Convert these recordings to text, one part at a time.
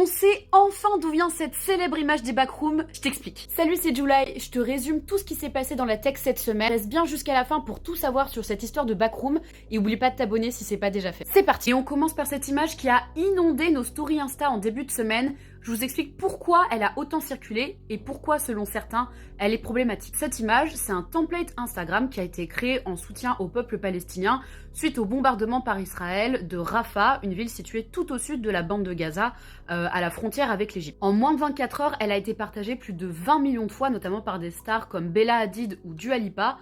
On sait enfin d'où vient cette célèbre image des backrooms, je t'explique. Salut, c'est July, je te résume tout ce qui s'est passé dans la tech cette semaine. Reste bien jusqu'à la fin pour tout savoir sur cette histoire de backroom et oublie pas de t'abonner si c'est pas déjà fait. C'est parti. Et on commence par cette image qui a inondé nos stories Insta en début de semaine. Je vous explique pourquoi elle a autant circulé et pourquoi, selon certains, elle est problématique. Cette image, c'est un template Instagram qui a été créé en soutien au peuple palestinien suite au bombardement par Israël de Rafah, une ville située tout au sud de la bande de Gaza, à la frontière avec l'Égypte. En moins de 24 heures, elle a été partagée plus de 20 millions de fois, notamment par des stars comme Bella Hadid ou Dua Lipa.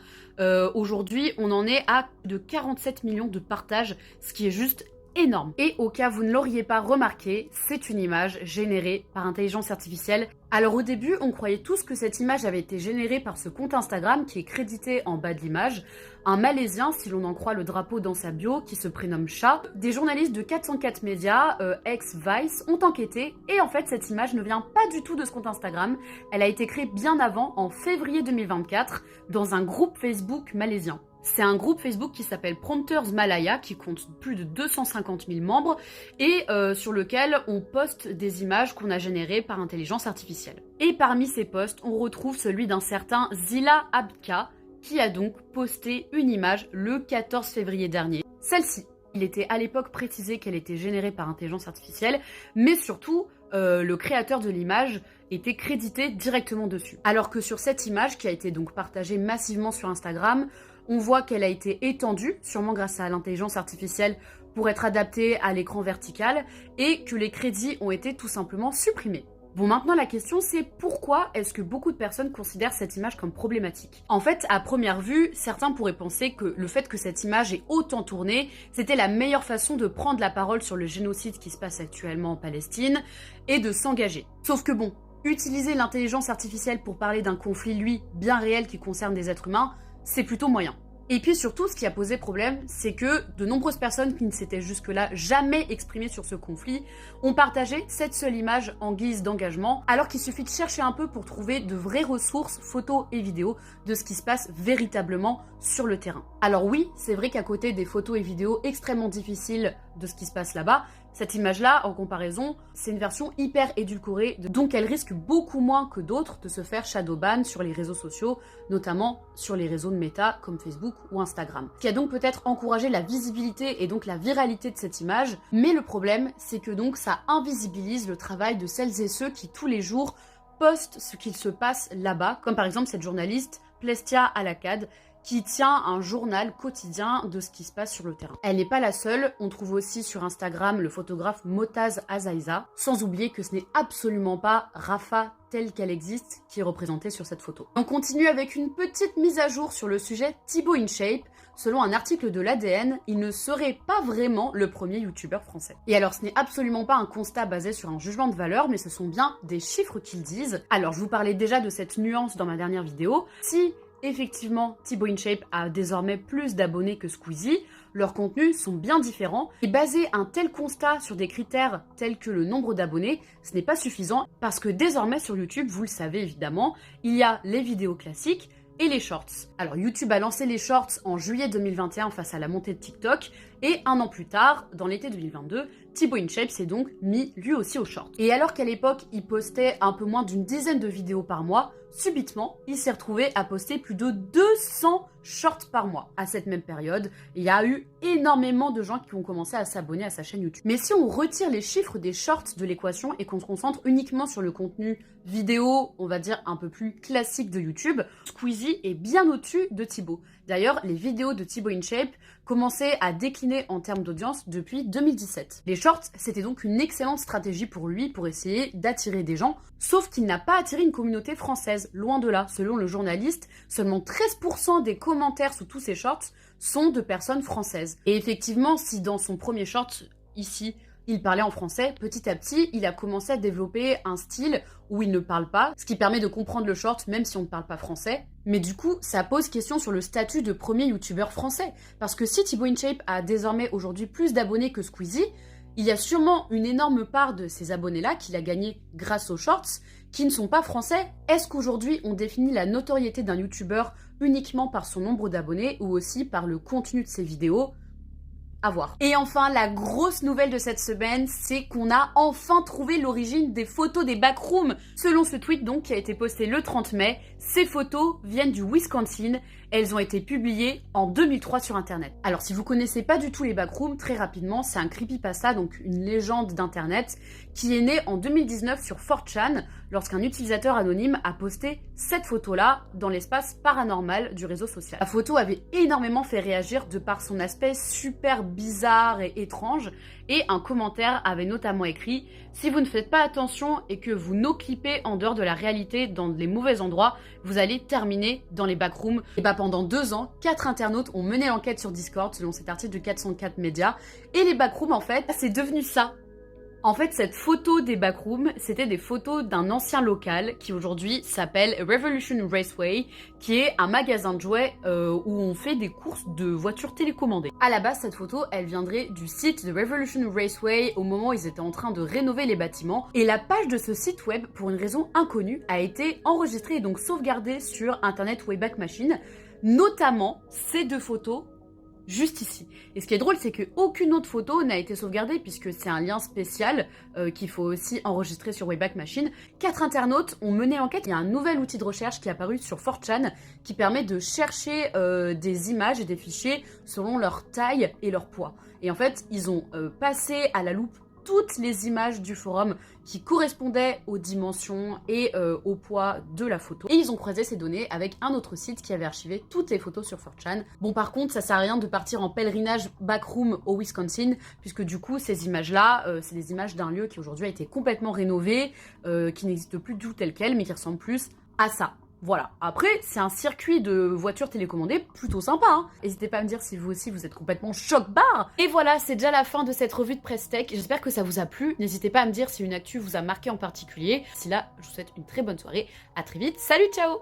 Aujourd'hui, on en est à plus de 47 millions de partages, ce qui est juste énorme. Et au cas où vous ne l'auriez pas remarqué, c'est une image générée par intelligence artificielle. Alors au début, on croyait tous que cette image avait été générée par ce compte Instagram qui est crédité en bas de l'image, un Malaisien, si l'on en croit le drapeau dans sa bio, qui se prénomme Cha. Des journalistes de 404 médias, ex-Vice, ont enquêté et en fait cette image ne vient pas du tout de ce compte Instagram. Elle a été créée bien avant, en février 2024, dans un groupe Facebook malaisien. C'est un groupe Facebook qui s'appelle Prompters Malaya, qui compte plus de 250 000 membres et sur lequel on poste des images qu'on a générées par intelligence artificielle. Et parmi ces posts, on retrouve celui d'un certain Zila Abka, qui a donc posté une image le 14 février dernier. Celle-ci, il était à l'époque précisé qu'elle était générée par intelligence artificielle, mais surtout, le créateur de l'image était crédité directement dessus. Alors que sur cette image, qui a été donc partagée massivement sur Instagram, on voit qu'elle a été étendue, sûrement grâce à l'intelligence artificielle, pour être adaptée à l'écran vertical, et que les crédits ont été tout simplement supprimés. Bon, maintenant la question c'est pourquoi est-ce que beaucoup de personnes considèrent cette image comme problématique? En fait, à première vue, certains pourraient penser que le fait que cette image ait autant tourné, c'était la meilleure façon de prendre la parole sur le génocide qui se passe actuellement en Palestine et de s'engager. Sauf que bon, utiliser l'intelligence artificielle pour parler d'un conflit, lui, bien réel qui concerne des êtres humains, c'est plutôt moyen. Et puis surtout, ce qui a posé problème, c'est que de nombreuses personnes qui ne s'étaient jusque-là jamais exprimées sur ce conflit ont partagé cette seule image en guise d'engagement, alors qu'il suffit de chercher un peu pour trouver de vraies ressources, photos et vidéos, de ce qui se passe véritablement sur le terrain. Alors oui, c'est vrai qu'à côté des photos et vidéos extrêmement difficiles de ce qui se passe là-bas, cette image-là, en comparaison, c'est une version hyper édulcorée, donc elle risque beaucoup moins que d'autres de se faire shadowban sur les réseaux sociaux, notamment sur les réseaux de méta comme Facebook ou Instagram. Ce qui a donc peut-être encouragé la visibilité et donc la viralité de cette image, mais le problème, c'est que donc ça invisibilise le travail de celles et ceux qui tous les jours postent ce qu'il se passe là-bas, comme par exemple cette journaliste Plestia Alakad, qui tient un journal quotidien de ce qui se passe sur le terrain. Elle n'est pas la seule, on trouve aussi sur Instagram le photographe Motaz Azaiza, sans oublier que ce n'est absolument pas Rafah telle qu'elle existe qui est représentée sur cette photo. On continue avec une petite mise à jour sur le sujet Thibaut InShape. Selon un article de l'ADN, il ne serait pas vraiment le premier youtubeur français. Et alors ce n'est absolument pas un constat basé sur un jugement de valeur, mais ce sont bien des chiffres qu'ils disent. Alors je vous parlais déjà de cette nuance dans ma dernière vidéo. Si effectivement, Thibaut InShape a désormais plus d'abonnés que Squeezie, leurs contenus sont bien différents, et baser un tel constat sur des critères tels que le nombre d'abonnés, ce n'est pas suffisant, parce que désormais sur YouTube, vous le savez évidemment, il y a les vidéos classiques et les shorts. Alors YouTube a lancé les shorts en juillet 2021 face à la montée de TikTok, et un an plus tard, dans l'été 2022, Thibaut InShape s'est donc mis lui aussi aux shorts. Et alors qu'à l'époque, il postait un peu moins d'une dizaine de vidéos par mois, subitement, il s'est retrouvé à poster plus de 200 shorts par mois. À cette même période, il y a eu énormément de gens qui ont commencé à s'abonner à sa chaîne YouTube. Mais si on retire les chiffres des shorts de l'équation et qu'on se concentre uniquement sur le contenu vidéo, on va dire un peu plus classique de YouTube, Squeezie est bien au-dessus de Thibaut. D'ailleurs, les vidéos de Thibaut InShape commençaient à décliner en termes d'audience depuis 2017. Les shorts, c'était donc une excellente stratégie pour lui pour essayer d'attirer des gens, sauf qu'il n'a pas attiré une communauté française, loin de là. Selon le journaliste, seulement 13% des commentaires sous tous ses shorts sont de personnes françaises. Et effectivement, si dans son premier short, ici, il parlait en français, petit à petit, il a commencé à développer un style où il ne parle pas, ce qui permet de comprendre le short même si on ne parle pas français. Mais du coup, ça pose question sur le statut de premier youtubeur français. Parce que si Thibaut InShape a désormais aujourd'hui plus d'abonnés que Squeezie, il y a sûrement une énorme part de ces abonnés-là qu'il a gagné grâce aux shorts qui ne sont pas français. Est-ce qu'aujourd'hui on définit la notoriété d'un youtubeur uniquement par son nombre d'abonnés ou aussi par le contenu de ses vidéos ? À voir. Et enfin, la grosse nouvelle de cette semaine, c'est qu'on a enfin trouvé l'origine des photos des backrooms. Selon ce tweet donc qui a été posté le 30 mai, ces photos viennent du Wisconsin. Elles ont été publiées en 2003 sur internet. Alors si vous connaissez pas du tout les backrooms, très rapidement, c'est un creepypasta, donc une légende d'internet, qui est née en 2019 sur 4chan, lorsqu'un utilisateur anonyme a posté cette photo-là dans l'espace paranormal du réseau social. La photo avait énormément fait réagir de par son aspect super bizarre et étrange, et un commentaire avait notamment écrit « Si vous ne faites pas attention et que vous no-clippez en dehors de la réalité dans les mauvais endroits, vous allez terminer dans les backrooms. » Et bah pendant 2 ans, 4 internautes ont mené l'enquête sur Discord selon cet article de 404 médias, et les backrooms en fait, c'est devenu ça. En fait, cette photo des backrooms, c'était des photos d'un ancien local qui aujourd'hui s'appelle Revolution Raceway, qui est un magasin de jouets où on fait des courses de voitures télécommandées. À la base, cette photo, elle viendrait du site de Revolution Raceway au moment où ils étaient en train de rénover les bâtiments. Et la page de ce site web, pour une raison inconnue, a été enregistrée et donc sauvegardée sur Internet Wayback Machine, notamment ces 2 photos juste ici. Et ce qui est drôle, c'est qu'aucune autre photo n'a été sauvegardée puisque c'est un lien spécial qu'il faut aussi enregistrer sur Wayback Machine. 4 internautes ont mené l'enquête. Il y a un nouvel outil de recherche qui est apparu sur 4chan qui permet de chercher des images et des fichiers selon leur taille et leur poids. Et en fait, ils ont passé à la loupe toutes les images du forum qui correspondaient aux dimensions et au poids de la photo. Et ils ont croisé ces données avec un autre site qui avait archivé toutes les photos sur 4chan. Bon, par contre, ça sert à rien de partir en pèlerinage backroom au Wisconsin, puisque du coup, ces images-là, c'est des images d'un lieu qui aujourd'hui a été complètement rénové, qui n'existe plus du tout tel quel, mais qui ressemble plus à ça. Voilà. Après, c'est un circuit de voitures télécommandées plutôt sympa, hein. N'hésitez pas à me dire si vous aussi vous êtes complètement choc-barre. Et voilà, c'est déjà la fin de cette revue de Presse Tech. J'espère que ça vous a plu. N'hésitez pas à me dire si une actu vous a marqué en particulier. D'ici là, je vous souhaite une très bonne soirée. À très vite. Salut, ciao!